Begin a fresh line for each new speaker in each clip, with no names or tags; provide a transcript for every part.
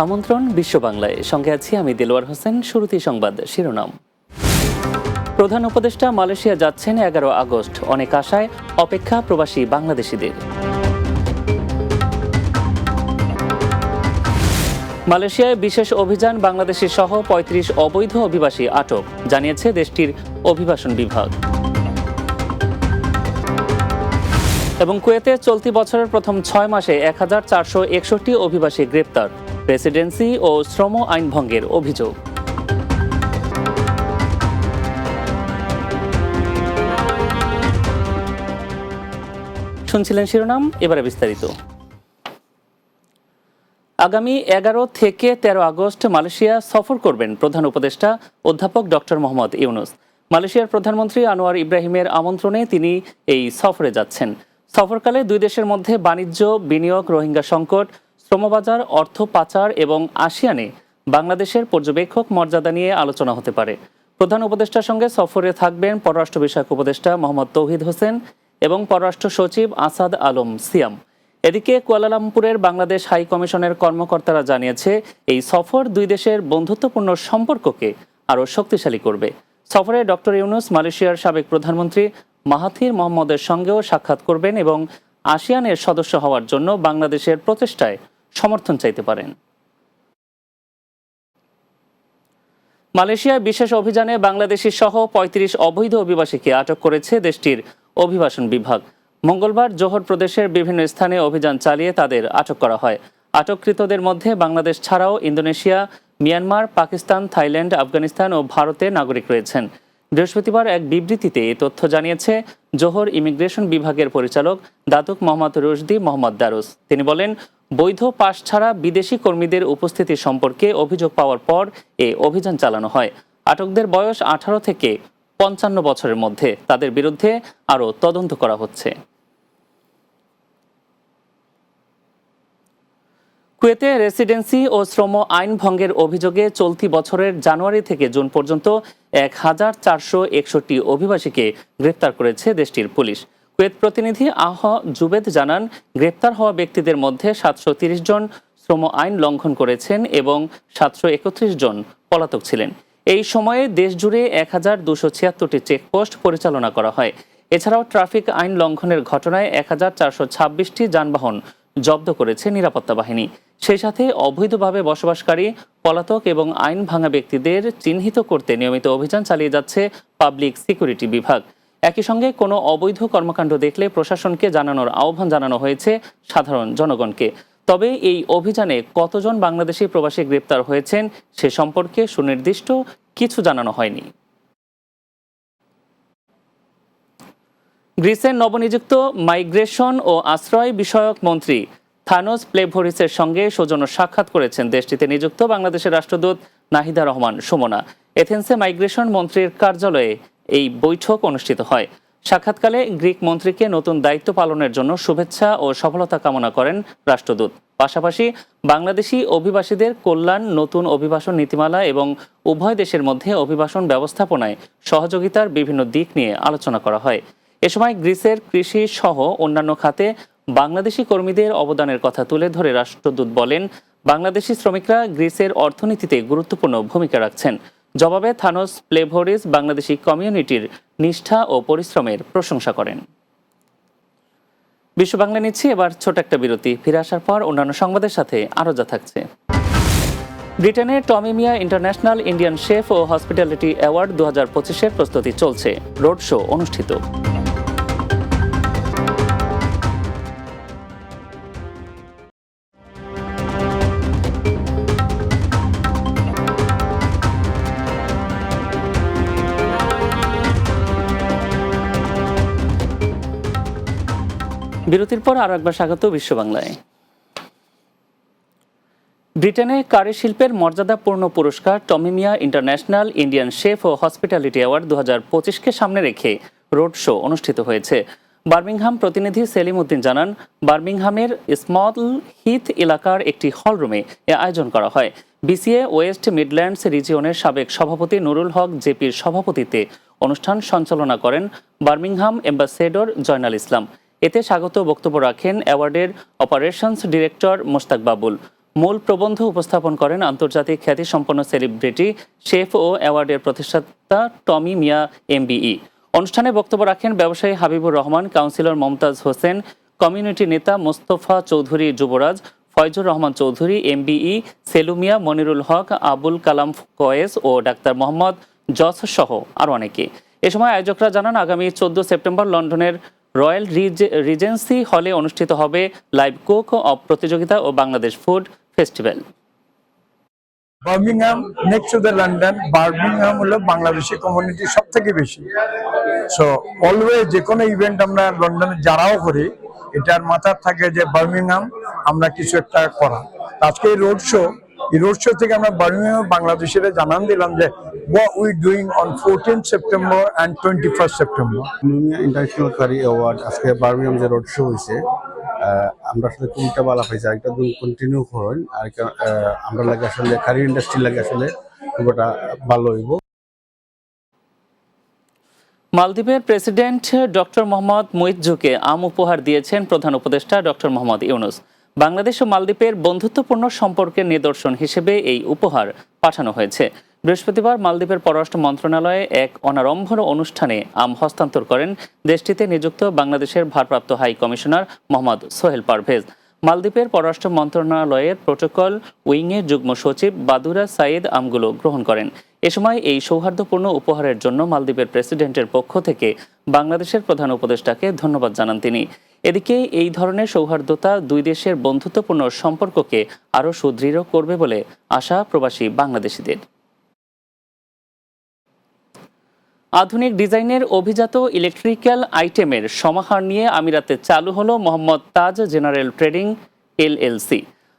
আমন্ত্রণ বিশ্ব বাংলায়, সঙ্গে আছি আমি দেলোয়ার হোসেন। শুরুতেই সংবাদ শিরোনাম। প্রধান উপদেষ্টা মালয়েশিয়া যাচ্ছেন 11 আগস্ট, অনেক আশায় অপেক্ষা প্রবাসী বাংলাদেশিদের। মালয়েশিয়ায় বিশেষ অভিযান, বাংলাদেশি সহ 35 অবৈধ অভিবাসী আটক, জানিয়েছে দেশটির অভিবাসন বিভাগ। এবং কুয়েতে চলতি বছরের প্রথম 6 মাসে 1461 অভিবাসী গ্রেপ্তার, রেসিডেন্সি ও শ্রম আইন ভঙ্গের অভিযোগ। শুনছিলেন শিরোনাম, এবারে বিস্তারিত। আগামী 11 থেকে 13 আগস্ট মালয়েশিয়া সফর করবেন প্রধান উপদেষ্টা অধ্যাপক ডক্টর মোহাম্মদ ইউনূস। মালয়েশিয়ার প্রধানমন্ত্রী আনোয়ার ইব্রাহিমের আমন্ত্রণে তিনি এই সফরে যাচ্ছেন। সফরকালে দুই দেশের মধ্যে বাণিজ্য, বিনিয়োগ, রোহিঙ্গা সংকট, শ্রমবাজার, অর্থ পাচার এবং আসিয়ানে বাংলাদেশের পর্যবেক্ষক মর্যাদা নিয়ে আলোচনা হতে পারে। প্রধান উপদেষ্টার সঙ্গে সফরে থাকবেন পররাষ্ট্র বিষয়ক উপদেষ্টা মোহাম্মদ তৌহিদ হোসেন এবং পররাষ্ট্র সচিব আসাদ আলম সিয়াম। এদিকে কুয়ালালামপুরের বাংলাদেশ হাই কমিশনের কর্মকর্তারা জানিয়েছে, এই সফর দুই দেশের বন্ধুত্বপূর্ণ সম্পর্ককে আরও শক্তিশালী করবে। সফরে ডক্টর ইউনূস মালয়েশিয়ার সাবেক প্রধানমন্ত্রী মাহাথির মোহাম্মদের সঙ্গেও সাক্ষাৎ করবেন এবং আসিয়ানের সদস্য হওয়ার জন্য বাংলাদেশের প্রচেষ্টায় সমর্থন চাইতে পারেন। মালয়েশিয়ায় বিশেষ অভিযানে বাংলাদেশি সহ 35 অবৈধ অভিবাসীকে আটক করেছে দেশটির অভিবাসন বিভাগ। মঙ্গলবার জোহর প্রদেশের বিভিন্ন স্থানে অভিযান চালিয়ে তাদের আটক করা হয়। আটককৃতদের মধ্যে বাংলাদেশ ছাড়াও Indonesia, Myanmar, Pakistan, Thailand, Afghanistan ও ভারতের নাগরিক রয়েছেন। বৃহস্পতিবার এক বিবৃতিতে এই তথ্য জানিয়েছে জোহর ইমিগ্রেশন বিভাগের পরিচালক দাতুক মোহাম্মদ রুশদি মোহাম্মদ দারুস। তিনি বলেন, বৈধ পাস ছাড়া বিদেশি কর্মীদের উপস্থিতি সম্পর্কে অভিযোগ পাওয়ার পর এই অভিযান চালানো হয়। আটকদের বয়স 18 থেকে 55 বছরের মধ্যে। তাদের বিরুদ্ধে আরও তদন্ত করা হচ্ছে। কুয়েতে রেসিডেন্সি ও শ্রম আইন ভঙ্গের অভিযোগে চলতি বছরের জানুয়ারি থেকে জুন পর্যন্ত 1461 অভিবাসীকে গ্রেপ্তার করেছে দেশটির পুলিশ। কুয়েত প্রতিনিধি আহ জুবেদ জানান, গ্রেপ্তার হওয়া ব্যক্তিদের মধ্যে 730 জন শ্রম আইন লঙ্ঘন করেছেন এবং 731 জন পলাতক ছিলেন। এই সময়ে দেশজুড়ে 1276টি চেকপোস্ট পরিচালনা করা হয়। এছাড়াও ট্রাফিক আইন লঙ্ঘনের ঘটনায় 1426টি যানবাহন জব্দ করেছে নিরাপত্তা বাহিনী। সেই সাথে অবৈধভাবে বসবাসকারী, পলাতক এবং আইন ভাঙা ব্যক্তিদের চিহ্নিত করতে নিয়মিত অভিযান চালিয়ে যাচ্ছে পাবলিক সিকিউরিটি বিভাগ। একই সঙ্গে কোনো অবৈধ কর্মকাণ্ড দেখলে প্রশাসনকে জানানোর আহ্বান জানানো হয়েছে সাধারণ জনগণকে। তবে এই অভিযানে কতজন বাংলাদেশি প্রবাসী গ্রেপ্তার হয়েছেন সে সম্পর্কে সুনির্দিষ্ট কিছু জানানো হয়নি। গ্রিসের নবনিযুক্ত মাইগ্রেশন ও আশ্রয় বিষয়ক মন্ত্রী থানোস প্লেভোরিসের সঙ্গে সৌজন্য সাক্ষাৎ করেছেন দেশটিতে নিযুক্ত বাংলাদেশের রাষ্ট্রদূত নাহিদা রহমান সুমনা। এথেন্সে মাইগ্রেশন মন্ত্রীর কার্যালয়ে এই বৈঠক অনুষ্ঠিত হয়। সাক্ষাৎকালে গ্রিক মন্ত্রীকে নতুন দায়িত্ব পালনের জন্য শুভেচ্ছা ও সফলতা কামনা করেন রাষ্ট্রদূত। পাশাপাশি বাংলাদেশি অভিবাসীদের কল্যাণ, নতুন অভিবাসন নীতিমালা এবং উভয় দেশের মধ্যে অভিবাসন ব্যবস্থাপনায় সহযোগিতার বিভিন্ন দিক নিয়ে আলোচনা করা হয়। এ সময় গ্রিসের কৃষি সহ অন্যান্য খাতে বাংলাদেশি কর্মীদের অবদানের কথা তুলে ধরে রাষ্ট্রদূত বলেন, বাংলাদেশি শ্রমিকরা গ্রিসের অর্থনীতিতে গুরুত্বপূর্ণ ভূমিকা রাখছেন। জবাবে থানোস প্লেভোরিস বাংলাদেশি কমিউনিটির নিষ্ঠা ও পরিশ্রমের প্রশংসা করেন। বিশ্ব বাংলা নিচ্ছি এবার ছোট একটা বিরতি। ফিরে আসার পর অন্যান্য সংবাদের সাথে আরও যা থাকছে। ব্রিটেনের টমি মিয়া ইন্টারন্যাশনাল ইন্ডিয়ান শেফ ও হসপিটালিটি অ্যাওয়ার্ড 2025-এর প্রস্তুতি চলছে। রোড শো অনুষ্ঠিত। বিরতির পর আরো একবার স্বাগত বিশ্ব বাংলায়। ব্রিটেনে কারি শিল্পের মর্যাদাপূর্ণ পুরস্কার টমি মিয়া ইন্টারন্যাশনাল ইন্ডিয়ান শেফ ও হসপিটালিটি অ্যাওয়ার্ড 2025-কে সামনে রেখে রোড শো অনুষ্ঠিত হয়েছে। বার্মিংহাম প্রতিনিধি সেলিম উদ্দিন জানান, বার্মিংহামের স্মল হিথ এলাকার একটি হলরুমে এ আয়োজন করা হয়। বিসিএ ওয়েস্ট মিডল্যান্ডস রিজিয়নের সাবেক সভাপতি নুরুল হক জেপির সভাপতিত্বে অনুষ্ঠান সঞ্চালনা করেন বার্মিংহাম অ্যাম্বাসেডর জয়নাল ইসলাম। এতে স্বাগত বক্তব্য রাখেন অ্যাওয়ার্ডের অপারেশনস ডিরেক্টর মোস্তাক বাবুল। মূল প্রবন্ধ উপস্থাপন করেন আন্তর্জাতিক খ্যাতিসম্পন্ন সেলিব্রিটি শেফ ও অ্যাওয়ার্ডের প্রতিষ্ঠাতা টমি মিয়া MBE। অনুষ্ঠানে বক্তব্য রাখেন ব্যবসায়ী হাবিবুর রহমান, কাউন্সিলর মমতাজ হোসেন, কমিউনিটি নেতা মোস্তফা চৌধুরী যুবরাজ, ফয়জুর রহমান চৌধুরী MBE, সেলুমিয়া, মনিরুল হক, আবুল কালাম কয়েস ও ডাক্তার মোহাম্মদ জস সহ আরও অনেকে। এ সময় আয়োজকরা জানান, আগামী 14 সেপ্টেম্বর লন্ডনের রয়্যাল রিজেন্সি হলে অনুষ্ঠিত হবে লাইভ কুক অফ প্রতিযোগিতা ও Bangladesh food festival.
Birmingham next to the London, Birmingham হলো বাংলাদেশি কমিউনিটি সব থেকে বেশি। সো অলওয়েজ যে কোনো ইভেন্ট আমরা লন্ডনে যারাও করি, এটার মাথার থাকে যে বার্মিংহাম আমরা কিছু একটা করা। আজকে এই রোড শো থেকে আমরা বার্মিংহাম বাংলাদেশের জানান দিলাম যে what we doing on 14th September and 21st September।
International curry award আজকে বার্মিংহাম যে রোড শো হয়েছে, আমরা আসলে কোনটা বলা হয়েছে আরেকটা দিন কন্টিনিউ করেন। আর আমরা লাগে আসলে কারি ইন্ডাস্ট্রি লাগে আসলে পুরোটা ভালো হইব।
মালদ্বীপের প্রেসিডেন্ট ডক্টর মোহাম্মদ মুইজ্জুকে আম উপহার দিয়েছেন প্রধান উপদেষ্টা ডক্টর মোহাম্মদ ইউনুস। বাংলাদেশ ও মালদ্বীপের বন্ধুত্বপূর্ণ সম্পর্কের নিদর্শন হিসেবে এই উপহার পাঠানো হয়েছে। বৃহস্পতিবার মালদ্বীপের পররাষ্ট্র মন্ত্রণালয়ে এক অনাড়ম্বর অনুষ্ঠানে আম হস্তান্তর করেন দেশটিতে নিযুক্ত বাংলাদেশের ভারপ্রাপ্ত হাই কমিশনার মোহাম্মদ সোহেল পারভেজ। মালদ্বীপের পররাষ্ট্র মন্ত্রণালয়ের প্রোটোকল উইংয়ের যুগ্ম সচিব বাদুরা সাইদ আমগুলো গ্রহণ করেন। এ সময় এই সৌহার্দ্যপূর্ণ উপহারের জন্য মালদ্বীপের প্রেসিডেন্টের পক্ষ থেকে বাংলাদেশের প্রধান উপদেষ্টাকে ধন্যবাদ জানান তিনি। এদিকে এই ধরনের সৌহার্দ্যতা দুই দেশের বন্ধুত্বপূর্ণ সম্পর্ককে আরও সুদৃঢ় করবে বলে আশা প্রবাসী বাংলাদেশিদের। আধুনিক ডিজাইনের অভিজাত ইলেকট্রিক্যাল আইটেমের সমাহার নিয়ে আমিরাতে চালু হলো মোহাম্মদ তাজ জেনারেল ট্রেডিং LLC।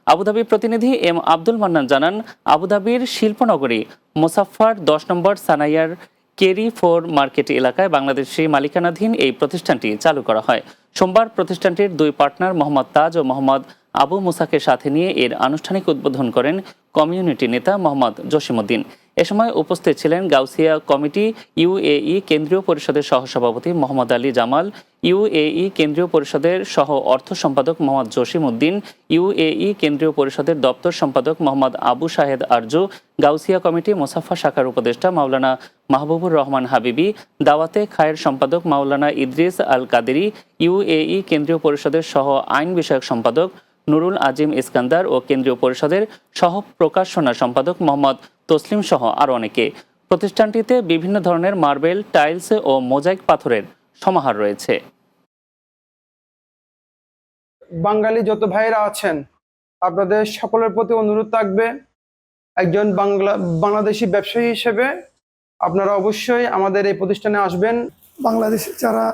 আবুধাবি প্রতিনিধি M আব্দুল মান্নান জানান, আবুধাবির শিল্পনগরী মোসাফফার 10 নম্বর সানাইয়ার কেরি 4 মার্কেট এলাকায় বাংলাদেশি মালিকানাধীন এই প্রতিষ্ঠানটি চালু করা হয়। সোমবার প্রতিষ্ঠানটির দুই পার্টনার মোহাম্মদ তাজ ও মোহাম্মদ আবু মুসাকে সাথে নিয়ে এর আনুষ্ঠানিক উদ্বোধন করেন কমিউনিটি নেতা মোহাম্মদ জসিমউদ্দিন। এ সময় উপস্থিত ছিলেন গাউসিয়া কমিটি UAE কেন্দ্রীয় পরিষদের সহসভাপতি মোহাম্মদ আলী জামাল, UAE কেন্দ্রীয় পরিষদের সহ অর্থ সম্পাদক মোহাম্মদ জসিমউদ্দিন, UAE কেন্দ্রীয় পরিষদের দপ্তর সম্পাদক মোহাম্মদ আবু শাহেদ আরজু, গাউসিয়া কমিটি মোসাফফা শাখার উপদেষ্টা মাওলানা মাহবুবুর রহমান হাবিবি, দাওয়াতে খায়ের সম্পাদক মাওলানা ইদ্রিস আল কাদেরি, UAE কেন্দ্রীয় পরিষদের সহ আইন বিষয়ক সম্পাদক নুরুল আজিম ইস্কান্দার ও কেন্দ্রীয় পরিষদের সহ প্রকাশনা সম্পাদক মোহাম্মদ তসলিম সহ আরও অনেকে। প্রতিষ্ঠানটিতে বিভিন্ন ধরনের মার্বেল, টাইলস ও মোজাইক পাথরের সমাহার রয়েছে।
বাঙালি যত ভাইরা আছেন, আপনাদের সকলের প্রতি অনুরোধ থাকবে, একজন বাংলাদেশি ব্যবসায়ী হিসেবে আপনারা অবশ্যই আমাদের এই প্রতিষ্ঠানে আসবেন।
বাংলাদেশে যারা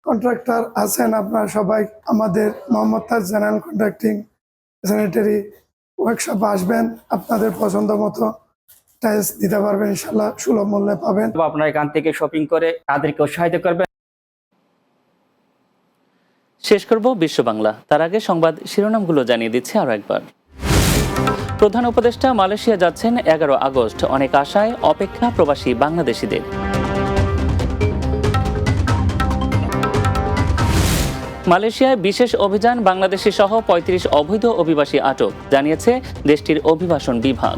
কন্ট্রাক্টর আছেন, আপনারা সবাই আমাদের মোহাম্মদ তাজ জেনারেল কন্ট্রাক্টিং স্যানিটারি ওয়ার্কশপে আসবেন, আপনাদের পছন্দ মতো টাইলস দিতে পারবেন, ইনশাল্লাহ সুলভ মূল্যে পাবেন।
আপনারা এখান থেকে শপিং করে তাদেরকে উৎসাহিত করবেন।
শেষ করব বিশ্ব বাংলা, তার আগে সংবাদ শিরোনামগুলো জানিয়ে দিচ্ছে আরও একবার। প্রধান উপদেষ্টা মালয়েশিয়া যাচ্ছেন 11 আগস্ট, অনেক আশায় অপেক্ষা প্রবাসী বাংলাদেশিদের। মালয়েশিয়ায় বিশেষ অভিযান, বাংলাদেশি সহ 35 অবৈধ অভিবাসী আটক, জানিয়েছে দেশটির অভিবাসন বিভাগ।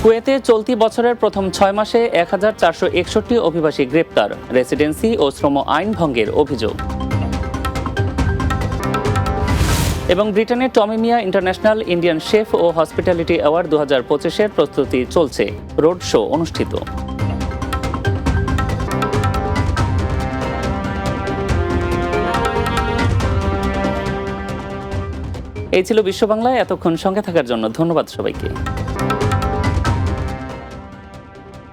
কুয়েতে চলতি বছরের প্রথম 6 মাসে 1461 অভিবাসী গ্রেপ্তার, রেসিডেন্সি ও শ্রম আইন ভঙ্গের অভিযোগ। এবং ব্রিটেনের টমি মিয়া ইন্টারন্যাশনাল ইন্ডিয়ান শেফ ও হসপিটালিটি অ্যাওয়ার্ড 2025-এর প্রস্তুতি চলছে, রোড শো অনুষ্ঠিত। এই ছিল বিশ্ব বাংলায়। এতক্ষণ সঙ্গে থাকার জন্য ধন্যবাদ সবাইকে।